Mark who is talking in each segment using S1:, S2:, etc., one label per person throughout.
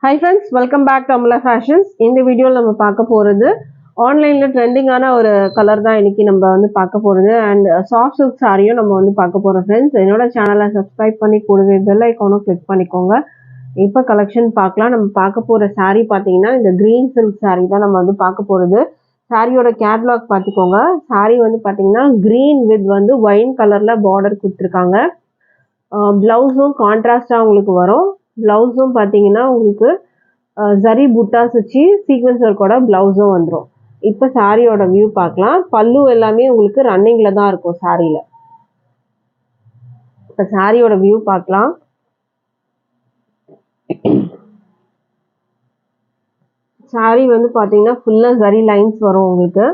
S1: Hi friends, welcome back to Amla Fashions. In the video நம்ம பார்க்க போறது ஆன்லைன்ல ட்ரெண்டிங்கான ஒரு கலர் தான் இன்னைக்கு நம்ம வந்து பார்க்க போறது and soft silk சாரியும் நம்ம வந்து பார்க்க போறோம் friends. என்னோட சேனலை சப்ஸ்கிரைப் பண்ணி கூடவே பெல் ஐகானும் கிளிக் பண்ணிக்கோங்க. இப்போ கலெக்ஷன் பார்க்கலாம். நம்ம பார்க்க போற saree பாத்தீங்கன்னா இந்த green silk saree தான் நம்ம வந்து பார்க்க போறது. சாரியோட கேட்லாக் பார்த்துக்கோங்க. saree வந்து பாத்தீங்கன்னா green with வந்து ஒயின் கலர்ல பார்டர் கொடுத்துருக்காங்க. பிளவுஸும் கான்ட்ராஸ்டா உங்களுக்கு வரும். பிளவுஸும் பார்த்தீங்கன்னா உங்களுக்கு ஜரி புட்டாஸ் வச்சு சீக்வன்ஸ் ஒர்க்கோட பிளவுஸும் வந்துடும். இப்போ சாரியோட வியூ பார்க்கலாம். பல்லு எல்லாமே உங்களுக்கு ரன்னிங்கில் தான் இருக்கும் சாரியில். இப்போ சாரியோட வியூ பார்க்கலாம். சாரி வந்து பார்த்தீங்கன்னா ஃபுல்லாக ஜரி லைன்ஸ் வரும் உங்களுக்கு.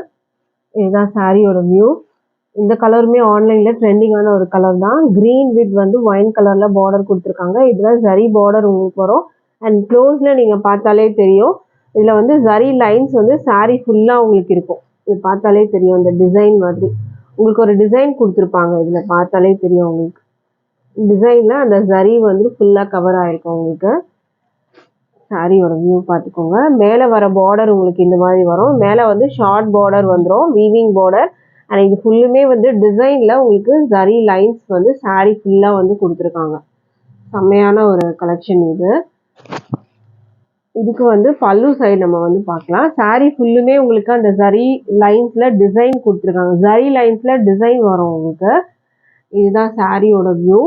S1: இதுதான் சாரியோட வியூ. இந்த கலருமே ஆன்லைனில் ட்ரெண்டிங்கான ஒரு கலர் தான். க்ரீன் வித் வந்து ஒயின் கலரில் பார்டர் கொடுத்துருக்காங்க. இதில் ஜரி பார்டர் உங்களுக்கு வரும். அண்ட் க்ளோஸில் நீங்கள் பார்த்தாலே தெரியும். இதில் வந்து ஜரி லைன்ஸ் வந்து சாரீ ஃபுல்லாக உங்களுக்கு இருக்கும். இது பார்த்தாலே தெரியும். இந்த டிசைன் மாதிரி உங்களுக்கு ஒரு டிசைன் கொடுத்துருப்பாங்க. இதில் பார்த்தாலே தெரியும் உங்களுக்கு. டிசைனில் அந்த ஜரி வந்து ஃபுல்லாக கவர் ஆகிருக்கும் உங்களுக்கு. சாரியோட வியூ பார்த்துக்கோங்க. மேலே வர பார்டர் உங்களுக்கு இந்த மாதிரி வரும். மேலே வந்து ஷார்ட் பார்டர் வந்துடும், வீவிங் பார்டர். அண்ட் இது ஃபுல்லுமே வந்து டிசைனில் உங்களுக்கு ஜரி லைன்ஸ் வந்து சாரீ ஃபுல்லாக வந்து கொடுத்துருக்காங்க. செம்மையான ஒரு கலெக்ஷன் இது. இதுக்கு வந்து பல்லு சைடு நம்ம வந்து பார்க்கலாம். சாரீ ஃபுல்லுமே உங்களுக்கு அந்த ஜரி லைன்ஸில் டிசைன் கொடுத்துருக்காங்க. ஜரி லைன்ஸில் டிசைன் வரும் உங்களுக்கு. இதுதான் சாரியோட வியூ.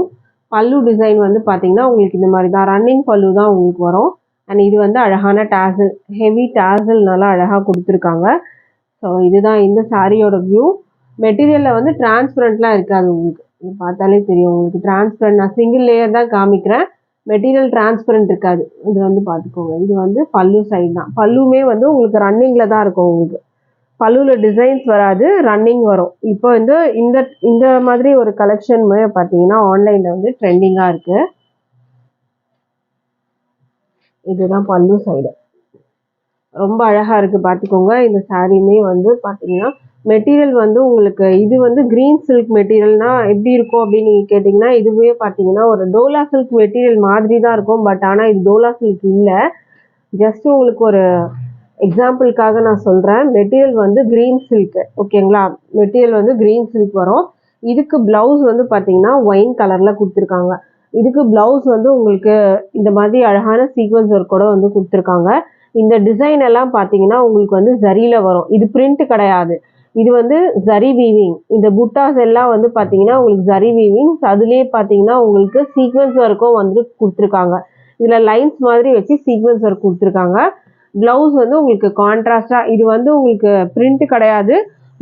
S1: பல்லு டிசைன் வந்து பார்த்தீங்கன்னா உங்களுக்கு இந்த மாதிரி தான் ரன்னிங் பல்லு தான் உங்களுக்கு வரும். அண்ட் இது வந்து அழகான டாசல், ஹெவி டாசல்னால அழகாக கொடுத்துருக்காங்க. ஸோ இதுதான் இந்த சாரியோட வியூ. மெட்டீரியலில் வந்து டிரான்ஸ்பரண்ட்லாம் இருக்காது உங்களுக்கு. இது பார்த்தாலே தெரியும் உங்களுக்கு டிரான்ஸ்பரண்ட். நான் சிங்கிள் லேயர் தான் காமிக்கிறேன். மெட்டீரியல் டிரான்ஸ்பரண்ட் இருக்காது. இது வந்து பார்த்துக்கோங்க. இது வந்து பல்லு சைடு தான். பல்லுமே வந்து உங்களுக்கு ரன்னிங்கில் தான் இருக்கும் உங்களுக்கு. பல்லுவில் டிசைன்ஸ் வராது, ரன்னிங் வரும். இப்போ வந்து இந்த மாதிரி ஒரு கலெக்ஷன் பார்த்தீங்கன்னா ஆன்லைனில் வந்து ட்ரெண்டிங்காக இருக்குது. இதுதான் பல்லு சைடு. ரொம்ப அழகாக இருக்குது பார்த்துக்கோங்க. இந்த சாரியுமே வந்து பார்த்தீங்கன்னா மெட்டீரியல் வந்து உங்களுக்கு இது வந்து க்ரீன் சில்க் மெட்டீரியல்னா எப்படி இருக்கும் அப்படின்னு நீங்கள் கேட்டிங்கன்னா, இதுவே பார்த்தீங்கன்னா ஒரு டோலா சில்க் மெட்டீரியல் மாதிரி தான் இருக்கும். பட் ஆனால் இது டோலா சில்க் இல்லை. ஜஸ்ட் உங்களுக்கு ஒரு எக்ஸாம்பிளுக்காக நான் சொல்கிறேன். மெட்டீரியல் வந்து க்ரீன் சில்க், ஓகேங்களா? மெட்டீரியல் வந்து க்ரீன் சில்க் வரும். இதுக்கு ப்ளவுஸ் வந்து பார்த்தீங்கன்னா ஒயின் கலரில் கொடுத்துருக்காங்க. இதுக்கு ப்ளவுஸ் வந்து உங்களுக்கு இந்த மாதிரி அழகான சீக்வன்ஸ் ஒர்க்கோட வந்து கொடுத்துருக்காங்க. இந்த டிசைன் எல்லாம் பார்த்தீங்கன்னா உங்களுக்கு வந்து ஜரியில் வரும். இது பிரிண்ட் கிடையாது. இது வந்து ஜரி வீவிங். இந்த புட்டாஸ் எல்லாம் வந்து பார்த்தீங்கன்னா உங்களுக்கு ஜரி வீவிங். அதுலேயே பார்த்தீங்கன்னா உங்களுக்கு சீக்வன்ஸ் ஒர்க்கும் வந்து கொடுத்துருக்காங்க. இதில் லைன்ஸ் மாதிரி வச்சு சீக்வன்ஸ் ஒர்க் கொடுத்துருக்காங்க. ப்ளவுஸ் வந்து உங்களுக்கு கான்ட்ராஸ்டாக, இது வந்து உங்களுக்கு பிரிண்ட் கிடையாது.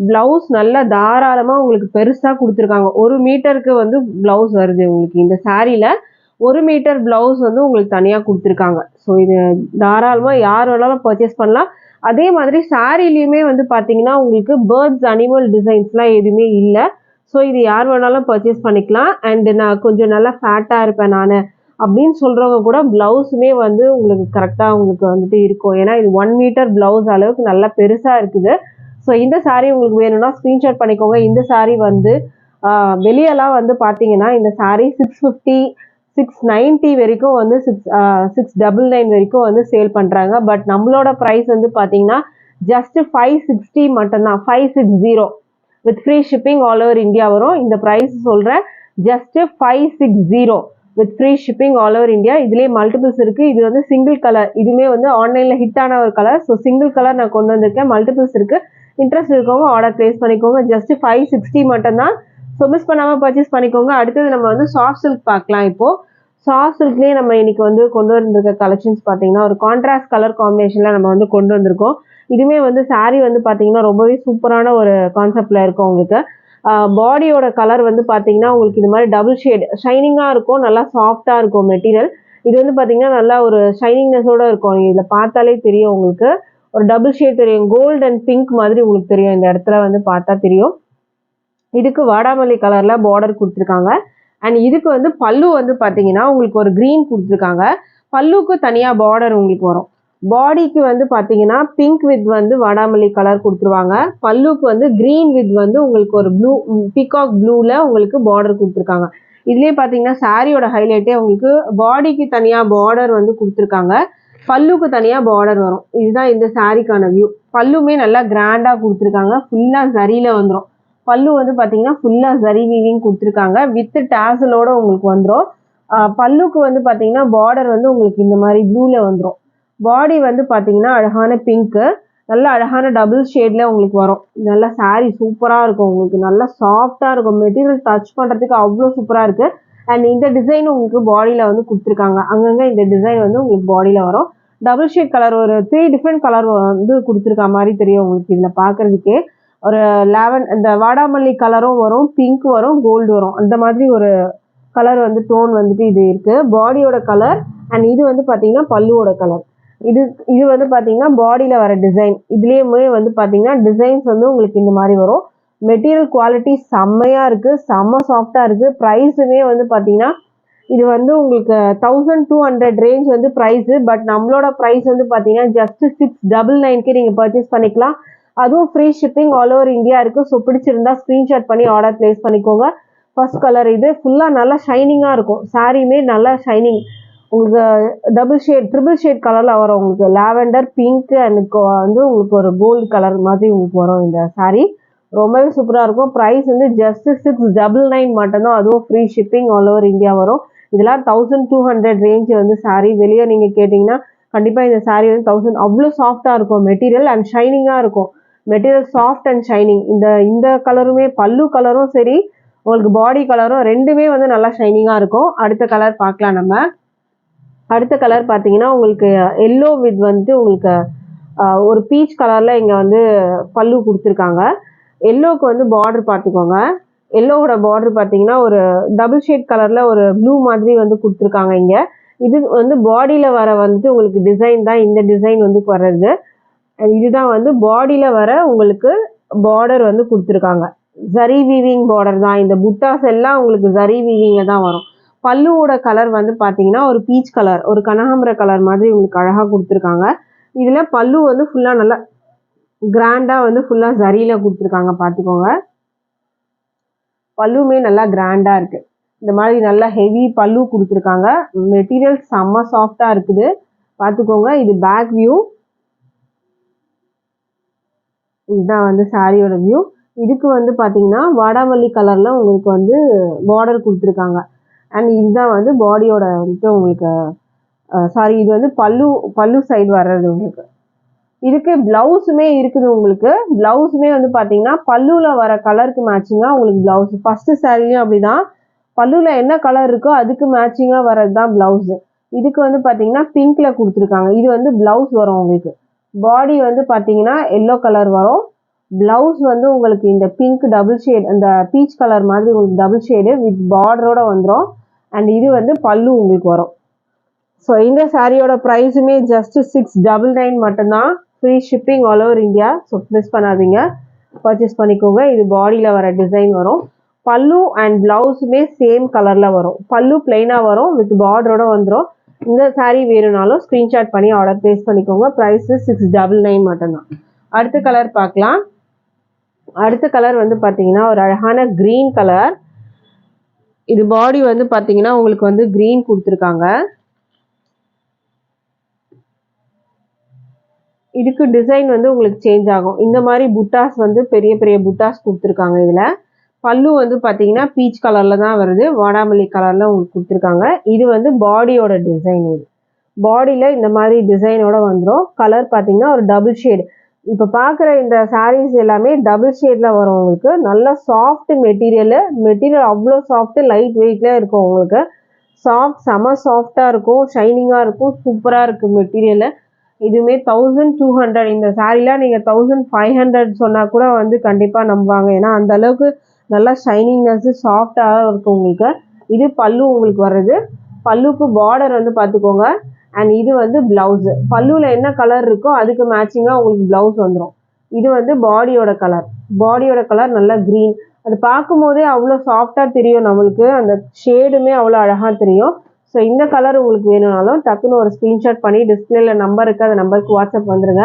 S1: ப்ளவுஸ் நல்லா தாராளமாக உங்களுக்கு பெருசாக கொடுத்துருக்காங்க. 1 மீட்டருக்கு வந்து ப்ளவுஸ் வருது உங்களுக்கு. இந்த சாரியில் 1 மீட்டர் ப்ளவுஸ் வந்து உங்களுக்கு தனியாக கொடுத்துருக்காங்க. ஸோ இது தாராளமாக யார் வேணாலும் பர்ச்சேஸ் பண்ணலாம். அதே மாதிரி சாரிலையுமே வந்து பார்த்தீங்கன்னா உங்களுக்கு பேர்ட்ஸ் அனிமல் டிசைன்ஸ்லாம் எதுவுமே இல்லை. ஸோ இது யார் வேணாலும் பர்ச்சேஸ் பண்ணிக்கலாம். அண்டு நான் கொஞ்சம் நல்லா ஃபேட்டாக இருப்பேன் நான் அப்படின்னு சொல்கிறவங்க கூட ப்ளவுஸுமே வந்து உங்களுக்கு கரெக்டாக உங்களுக்கு வந்துட்டு இருக்கும். ஏன்னா இது 1 மீட்டர் ப்ளவுஸ் அளவுக்கு நல்லா பெருசாக இருக்குது. ஸோ இந்த சாரீ உங்களுக்கு வேணும்னா ஸ்க்ரீன்ஷாட் பண்ணிக்கோங்க. இந்த சாரீ வந்து வெளியெல்லாம் வந்து பார்த்தீங்கன்னா இந்த சாரீ 650 690 வரைக்கும் வந்து 699 வரைக்கும் வந்து சேல் பண்ணுறாங்க. பட் நம்மளோட ப்ரைஸ் வந்து பார்த்தீங்கன்னா ஜஸ்ட் 560 மட்டும்தான். 560 with free shipping all over India வரும். இந்த ப்ரைஸ் சொல்கிறேன், just 560 with free shipping all over India. இதுலேயே மல்டிபிள்ஸ் இருக்குது. இது வந்து சிங்கிள் கலர். இதுவுமே வந்து ஆன்லைனில் ஹிட்டான ஒரு கலர். ஸோ சிங்கிள் கலர் நான் கொண்டு வந்திருக்கேன். மல்டிபிள்ஸ் இருக்குது. இன்ட்ரெஸ்ட் இருக்கவங்க ஆர்டர் ப்ளேஸ் பண்ணிக்கோங்க. ஜஸ்ட் 560 மட்டும்தான். ஸோ மிஸ் பண்ணாமல் பர்ச்சேஸ் பண்ணிக்கோங்க. அடுத்தது நம்ம வந்து சாஃப்ட் சில்க் பார்க்கலாம். இப்போது சாஃப்ட் சில்க்லேயே நம்ம இன்னைக்கு வந்து கொண்டு வந்திருக்க கலெக்ஷன்ஸ் பார்த்தீங்கன்னா ஒரு கான்ட்ராஸ்ட் கலர் காம்பினேஷனில் நம்ம வந்து கொண்டு வந்திருக்கோம். இதுவுமே வந்து சாரீ வந்து பார்த்தீங்கன்னா ரொம்பவே சூப்பரான ஒரு கான்செப்டில் இருக்கும் உங்களுக்கு. பாடியோட கலர் வந்து பார்த்தீங்கன்னா உங்களுக்கு இது மாதிரி டபுள் ஷேட் ஷைனிங்காக இருக்கும். நல்லா சாஃப்டாக இருக்கும் மெட்டீரியல். இது வந்து பார்த்தீங்கன்னா நல்லா ஒரு ஷைனிங்னஸோடு இருக்கும். இதில் பார்த்தாலே தெரியும் உங்களுக்கு. ஒரு டபுள் ஷேட் தெரியும். கோல்டு அண்ட் பிங்க் மாதிரி உங்களுக்கு தெரியும். இந்த இடத்துல வந்து பார்த்தா தெரியும். இதுக்கு வாடாமல்லி கலரில் பார்டர் கொடுத்துருக்காங்க. அண்ட் இதுக்கு வந்து பல்லு வந்து பார்த்தீங்கன்னா உங்களுக்கு ஒரு க்ரீன் கொடுத்துருக்காங்க. பல்லுக்கு தனியாக பார்டர் உங்களுக்கு வரும். பாடிக்கு வந்து பார்த்தீங்கன்னா பிங்க் வித் வந்து வாடாமல்லி கலர் கொடுத்துருவாங்க. பல்லுக்கு வந்து க்ரீன் வித் வந்து உங்களுக்கு ஒரு ப்ளூ, பீகாக் ப்ளூவில் உங்களுக்கு பார்டர் கொடுத்துருக்காங்க. இதுலேயே பார்த்தீங்கன்னா சாரியோட ஹைலைட்டே உங்களுக்கு பாடிக்கு தனியாக பார்டர் வந்து கொடுத்துருக்காங்க. பல்லுக்கு தனியாக பார்டர் வரும். இதுதான் இந்த சாரீக்கான வியூ. பல்லுமே நல்லா கிராண்டாக கொடுத்துருக்காங்க. ஃபுல்லாக ஜரியில் வந்துடும். பல்லு வந்து பார்த்தீங்கன்னா ஃபுல்லாக ஜரி வீவிங் கொடுத்துருக்காங்க. வித் டேசலோட உங்களுக்கு வந்துடும். பல்லுக்கு வந்து பார்த்தீங்கன்னா பார்டர் வந்து உங்களுக்கு இந்த மாதிரி ப்ளூவில் வந்துடும். பாடி வந்து பார்த்தீங்கன்னா அழகான பிங்க்கு, நல்ல அழகான டபுள் ஷேடில் உங்களுக்கு வரும். நல்ல சாரீ சூப்பராக இருக்கும். உங்களுக்கு நல்லா சாஃப்டாக இருக்கும். மெட்டீரியல் டச் பண்ணுறதுக்கு அவ்வளோ சூப்பராக இருக்குது. அண்ட் இந்த டிசைன் உங்களுக்கு பாடியில் வந்து கொடுத்துருக்காங்க. அங்கங்கே இந்த டிசைன் வந்து உங்களுக்கு பாடியில் வரும். டபுள் ஷேட் கலர் ஒரு 3 டிஃப்ரெண்ட் கலர் வந்து கொடுத்துருக்க மாதிரி தெரியும் உங்களுக்கு இதில் பார்க்குறதுக்கே. ஒரு இந்த வாடாமல்லி கலரும் வரும், பிங்க் வரும், கோல்டு வரும். அந்த மாதிரி ஒரு கலர் வந்து டோன் வந்துட்டு இது இருக்குது. பாடியோட கலர் அண்ட் இது வந்து பார்த்தீங்கன்னா பல்லுவோட கலர். இது வந்து பார்த்தீங்கன்னா பாடியில் வர டிசைன். இதுலேயுமே வந்து பார்த்தீங்கன்னா டிசைன்ஸ் வந்து உங்களுக்கு இந்த மாதிரி வரும். மெட்டீரியல் குவாலிட்டி செம்மையாக இருக்குது, செம்ம சாஃப்டாக இருக்குது. ப்ரைஸுமே வந்து பார்த்தீங்கன்னா இது வந்து உங்களுக்கு 1200 ரேஞ்ச் வந்து ப்ரைஸு. பட் நம்மளோட ப்ரைஸ் வந்து பார்த்தீங்கன்னா ஜஸ்ட் 699க்கு நீங்கள் பர்ச்சேஸ் பண்ணிக்கலாம். அதுவும் free shipping all over India இருக்குது. ஸோ பிடிச்சிருந்தா ஸ்க்ரீன்ஷாட் பண்ணி ஆர்டர் ப்ளேஸ் பண்ணிக்கோங்க. ஃபர்ஸ்ட் கலர் இது ஃபுல்லாக நல்லா ஷைனிங்காக இருக்கும். சாரியுமே நல்லா ஷைனிங். உங்களுக்கு டபுள் ஷேட் ட்ரிபிள் ஷேட் கலரில் வரும். உங்களுக்கு லாவெண்டர், பிங்க் அண்ட் வந்து உங்களுக்கு ஒரு கோல்டு கலர் மாதிரி உங்களுக்கு வரும் இந்த சாரீ. ரொம்பவே சூப்பராக இருக்கும். ப்ரைஸ் வந்து ஜஸ்ட் 699 மட்டும்தான். அதுவும் free shipping all over India வரும். இதெல்லாம் 1200 ரேஞ்ச் வந்து சாரீ. வெளியே நீங்கள் கேட்டிங்கன்னா கண்டிப்பாக இந்த சாரீ வந்து 1000. அவ்வளோ சாஃப்டாக இருக்கும் மெட்டீரியல் அண்ட் ஷைனிங்காக இருக்கும். Material soft and shining. இந்த கலருமே பல்லு கலரும் சரி, உங்களுக்கு பாடி கலரும் ரெண்டுமே வந்து நல்லா ஷைனிங்காக இருக்கும். அடுத்த கலர் பார்க்கலாம் நம்ம. அடுத்த கலர் பார்த்தீங்கன்னா உங்களுக்கு எல்லோ வித் வந்து உங்களுக்கு ஒரு பீச் கலரில் இங்கே வந்து பல்லு கொடுத்துருக்காங்க. எல்லோவுக்கு வந்து பார்டர் பார்த்துக்கோங்க. எல்லோவோட பார்டர் பார்த்தீங்கன்னா ஒரு டபுள் ஷேட் கலரில் ஒரு ப்ளூ மாதிரி வந்து கொடுத்துருக்காங்க இங்கே. இது வந்து பாடியில் வர வந்துட்டு உங்களுக்கு டிசைன் தான் இந்த டிசைன் வந்து வர்றது. இதுதான் வந்து பாடியில் வர உங்களுக்கு பார்டர் வந்து கொடுத்துருக்காங்க. ஜரி வீவிங் பார்டர் தான். இந்த புட்டாஸ் எல்லாம் உங்களுக்கு ஜரி வீவிங்கில் தான் வரும். பல்லுவோட கலர் வந்து பார்த்தீங்கன்னா ஒரு பீச் கலர், ஒரு கனகாம்பர கலர் மாதிரி உங்களுக்கு அழகாக கொடுத்துருக்காங்க. இதில் பல்லு வந்து ஃபுல்லாக நல்லா கிராண்டாக வந்து ஃபுல்லாக ஜரியில் கொடுத்துருக்காங்க. பார்த்துக்கோங்க, பல்லுமே நல்லா கிராண்டாக இருக்குது. இந்த மாதிரி நல்லா ஹெவி பல்லு கொடுத்துருக்காங்க. மெட்டீரியல் செம்ம சாஃப்டாக இருக்குது. பார்த்துக்கோங்க, இது பேக் வியூ. இதுதான் வந்து சாரியோட வியூ. இதுக்கு வந்து பார்த்தீங்கன்னா வாடாமல்லி கலரில் உங்களுக்கு வந்து பார்டர் கொடுத்துருக்காங்க. அண்ட் இதுதான் வந்து பாடியோட வந்துட்டு உங்களுக்கு சாரி இது வந்து பல்லு சைடு வர்றது உங்களுக்கு. இதுக்கு பிளவுஸுமே இருக்குது. உங்களுக்கு பிளவுஸுமே வந்து பார்த்தீங்கன்னா பல்லுவில் வர கலருக்கு மேட்சிங்காக உங்களுக்கு பிளவுஸ். ஃபஸ்ட்டு சாரிலையும் அப்படிதான், பல்லுவில் என்ன கலர் இருக்கோ அதுக்கு மேட்சிங்காக வர்றது தான் பிளவுஸு. இதுக்கு வந்து பார்த்தீங்கன்னா பிங்க்கில் கொடுத்துருக்காங்க. இது வந்து பிளவுஸ் வரும் உங்களுக்கு. பாடி வந்து பார்த்தீங்கன்னா எல்லோ கலர் வரும். பிளவுஸ் வந்து உங்களுக்கு இந்த பிங்க் டபுள் ஷேட், அந்த பீச் கலர் மாதிரி உங்களுக்கு டபுள் ஷேடு வித் பார்டரோட வந்துடும். அண்ட் இது வந்து பல்லு உங்களுக்கு வரும். ஸோ இந்த சாரியோட ப்ரைஸுமே ஜஸ்ட் 699 மட்டும்தான். Free shipping all over India. So miss பண்ணாதீங்க, பர்ச்சேஸ் பண்ணிக்கோங்க. இது பாடியில் வர டிசைன் வரும். பல்லு அண்ட் பிளவுஸுமே சேம் கலரில் வரும். பல்லு பிளைனாக வரும், வித் பார்டரோட வந்துடும். இந்த சாரீ வேணும்னாலும் ஸ்க்ரீன்ஷாட் பண்ணி ஆர்டர் ப்ளேஸ் பண்ணிக்கோங்க. ப்ரைஸு 699 மட்டும்தான். அடுத்த கலர் பார்க்கலாம். அடுத்த கலர் வந்து பார்த்தீங்கன்னா ஒரு அழகான க்ரீன் கலர். இது பாடி வந்து பார்த்தீங்கன்னா உங்களுக்கு வந்து க்ரீன் கொடுத்துருக்காங்க. இதுக்கு டிசைன் வந்து உங்களுக்கு சேஞ்ச் ஆகும். இந்த மாதிரி புட்டாஸ் வந்து பெரிய பெரிய புட்டாஸ் கொடுத்துருக்காங்க. இதில் பல்லு வந்து பார்த்தீங்கன்னா பீச் கலரில் தான் வருது, வாடாமல்லி கலரில் உங்களுக்கு கொடுத்துருக்காங்க. இது வந்து பாடியோட டிசைன். இது பாடியில் இந்த மாதிரி டிசைனோட வந்துடும். கலர் பார்த்தீங்கன்னா ஒரு டபுள் ஷேடு. இப்போ பார்க்குற இந்த சாரீஸ் எல்லாமே டபுள் ஷேடில் வரும் உங்களுக்கு. நல்ல சாஃப்ட் மெட்டீரியல் அவ்வளோ சாஃப்ட்டு, லைட் வெயிட்ல இருக்கும் உங்களுக்கு. சாஃப்ட், செம சாஃப்டாக இருக்கும், ஷைனிங்காக இருக்கும், சூப்பராக இருக்குது மெட்டீரியலு. இதுவுமே 1200. இந்த சாரீலாம் நீங்கள் 1500 சொன்னால் கூட வந்து கண்டிப்பாக நம்புவாங்க. ஏன்னா அந்த அளவுக்கு நல்லா ஷைனிங்னஸ்ஸு சாஃப்டாக இருக்கும் உங்களுக்கு. இது பல்லு உங்களுக்கு வர்றது. பல்லுக்கு பார்டர் வந்து பார்த்துக்கோங்க. அண்ட் இது வந்து பிளவுஸு. பல்லுவில் என்ன கலர் இருக்கோ அதுக்கு மேட்சிங்காக உங்களுக்கு பிளவுஸ் வந்துடும். இது வந்து பாடியோட கலர் நல்லா க்ரீன். அது பார்க்கும் போதே அவ்வளோ சாஃப்டாக தெரியும் நம்மளுக்கு. அந்த ஷேடுமே அவ்வளோ அழகாக தெரியும். ஸோ இந்த கலர் உங்களுக்கு வேணும்னாலும் டக்குன்னு ஒரு ஸ்க்ரீன்ஷாட் பண்ணி டிஸ்பிளேல நம்பர் இருக்குது, அந்த நம்பருக்கு வாட்ஸ்அப் வந்துடுங்க.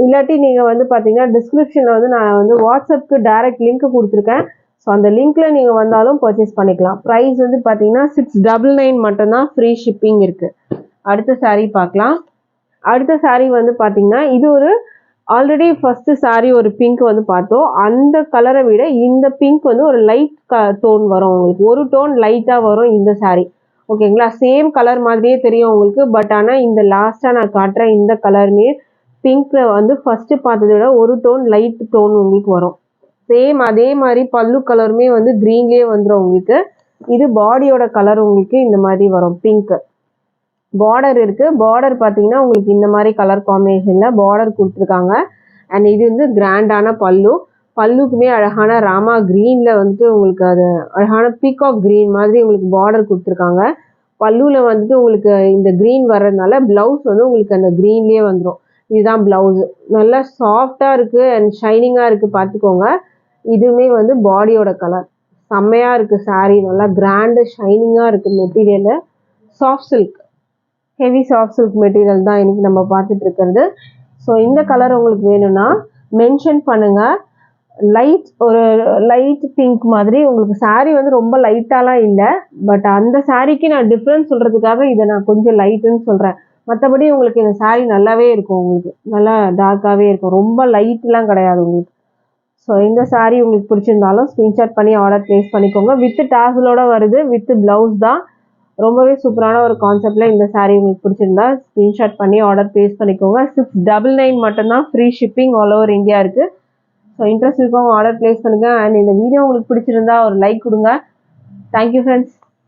S1: இல்லாட்டி நீங்கள் வந்து பார்த்தீங்கன்னா டிஸ்கிரிப்ஷனில் வந்து நான் வந்து வாட்ஸ்அப்புக்கு டைரக்ட் லிங்க் கொடுத்துருக்கேன். ஸோ அந்த லிங்க்கில் நீங்கள் வந்தாலும் பர்ச்சேஸ் பண்ணிக்கலாம். ப்ரைஸ் வந்து பார்த்தீங்கன்னா 699 மட்டும்தான். ஃப்ரீ ஷிப்பிங் இருக்குது. அடுத்த saree பார்க்கலாம். அடுத்த saree வந்து பார்த்தீங்கன்னா இது ஒரு ஆல்ரெடி ஃபர்ஸ்ட் saree ஒரு பிங்க் வந்து பார்த்தோம். அந்த கலரை விட இந்த பிங்க் வந்து ஒரு லைட் டோன் வரும் உங்களுக்கு. ஒரு டோன் லைட்டாக வரும் இந்த saree. ஓகேங்களா? சேம் கலர் மாதிரியே தெரியும் உங்களுக்கு. பட் ஆனால் இந்த லாஸ்ட்டாக நான் காட்டுறேன் இந்த கலருமே பிங்க்ல வந்து ஃபர்ஸ்ட் பார்த்ததை விட ஒரு டோன் லைட் டோன் உங்களுக்கு வரும். சேம் அதே மாதிரி பல்லு கலருமே வந்து க்ரீன்லேயே வந்துடும் உங்களுக்கு. இது பாடியோட கலர் உங்களுக்கு இந்த மாதிரி வரும் பிங்க். பார்டர் இருக்கு. பார்டர் பார்த்தீங்கன்னா உங்களுக்கு இந்த மாதிரி கலர் காம்பினேஷனில் பார்டர் கொடுத்துருக்காங்க. அண்ட் இது வந்து கிராண்டான பல்லு. பல்லுக்குமே அழகான ராமா க்ரீனில் வந்துட்டு உங்களுக்கு அது அழகான பீகாக் க்ரீன் மாதிரி உங்களுக்கு பார்டர் கொடுத்துருக்காங்க. பல்லுவில் வந்துட்டு உங்களுக்கு இந்த க்ரீன் வர்றதுனால ப்ளவுஸ் வந்து உங்களுக்கு அந்த க்ரீன்லேயே வந்துடும். இதுதான் ப்ளவுஸு. நல்லா சாஃப்டாக இருக்குது அண்ட் ஷைனிங்காக இருக்குது பார்த்துக்கோங்க. இதுவுமே வந்து பாடியோட கலர் செம்மையாக இருக்குது. saree நல்லா கிராண்டு ஷைனிங்காக இருக்குது. Material soft silk, heavy soft silk material தான் இன்னைக்கு நம்ம பார்த்துட்டு இருக்கிறது. ஸோ இந்த கலர் உங்களுக்கு வேணும்னா மென்ஷன் பண்ணுங்கள். ஒரு லைட் பிங்க் மாதிரி உங்களுக்கு saree வந்து ரொம்ப லைட்டாலாம் இல்லை. பட் அந்த சாரீக்கு நான் டிஃப்ரென்ஸ் சொல்கிறதுக்காக இதை நான் கொஞ்சம் லைட்டுன்னு சொல்கிறேன். மற்றபடி உங்களுக்கு இந்த saree நல்லாவே இருக்கும். உங்களுக்கு நல்லா டார்க்காகவே இருக்கும். ரொம்ப லைட்லாம் கிடையாது உங்களுக்கு. ஸோ இந்த saree உங்களுக்கு பிடிச்சிருந்தாலும் ஸ்க்ரீன்ஷாட் பண்ணி ஆர்டர் ப்ளேஸ் பண்ணிக்கோங்க. வித் டாசலோட வருது, வித் ப்ளவுஸ் தான். ரொம்பவே சூப்பரான ஒரு கான்செப்டில் இந்த saree உங்களுக்கு பிடிச்சிருந்தா ஸ்க்ரீன்ஷாட் பண்ணி ஆர்டர் ப்ளேஸ் பண்ணிக்கோங்க. 699 மட்டும்தான், free shipping all over India இருக்குது. ஸோ இன்ட்ரெஸ்ட் இருக்கவங்க ஆர்டர் ப்ளேஸ் பண்ணுங்கள். அண்ட் இந்த வீடியோ உங்களுக்கு பிடிச்சிருந்தா ஒரு லைக் கொடுங்க. Thank you friends.